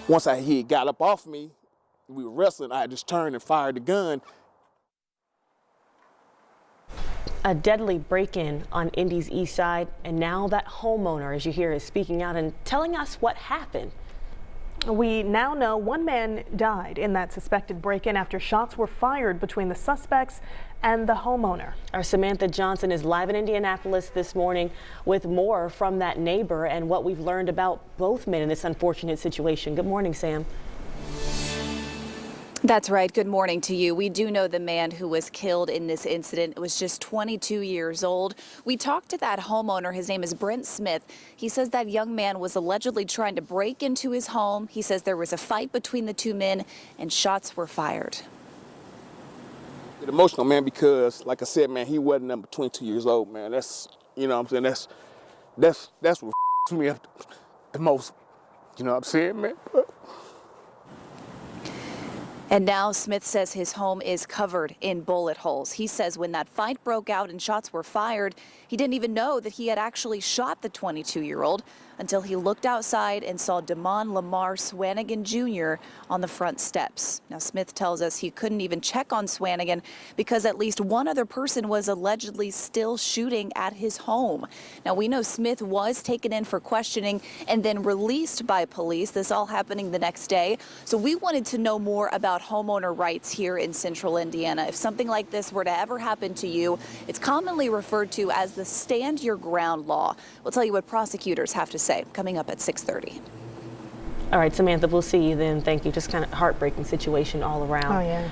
Once he got up off me, we were wrestling, I just turned and fired the gun. A deadly break-in on Indy's east side, and now that homeowner, as you hear, is speaking out and telling us what happened. We now know one man died in that suspected break-in after shots were fired between the suspects and the homeowner. Our Samantha Johnson is live in Indianapolis this morning with more from that neighbor and what we've learned about both men in this unfortunate situation. Good morning, Sam. That's right. Good morning to you. We do know the man who was killed in this incident was just 22 years old. We talked to that homeowner. His name is Brent Smith. He says that young man was allegedly trying to break into his home. He says there was a fight between the two men and shots were fired. Get emotional, man, because like I said, man, he wasn't but 22 years old, man. That's, you know what I'm saying, that's what me up the most. You know what I'm saying, man? And now Smith says his home is covered in bullet holes. He says when that fight broke out and shots were fired, he didn't even know that he had actually shot the 22-year-old until he looked outside and saw Damon Lamar Swanigan Jr. on the front steps. Now, Smith tells us he couldn't even check on Swanigan because at least one other person was allegedly still shooting at his home. Now, we know Smith was taken in for questioning and then released by police, this all happening the next day. So we wanted to know more about homeowner rights here in central Indiana. If something like this were to ever happen to you, it's commonly referred to as the stand your ground law. We'll tell you what prosecutors have to say coming up at 6:30. All right, Samantha, we'll see you then. Thank you. Just kind of heartbreaking situation all around. Oh, yeah.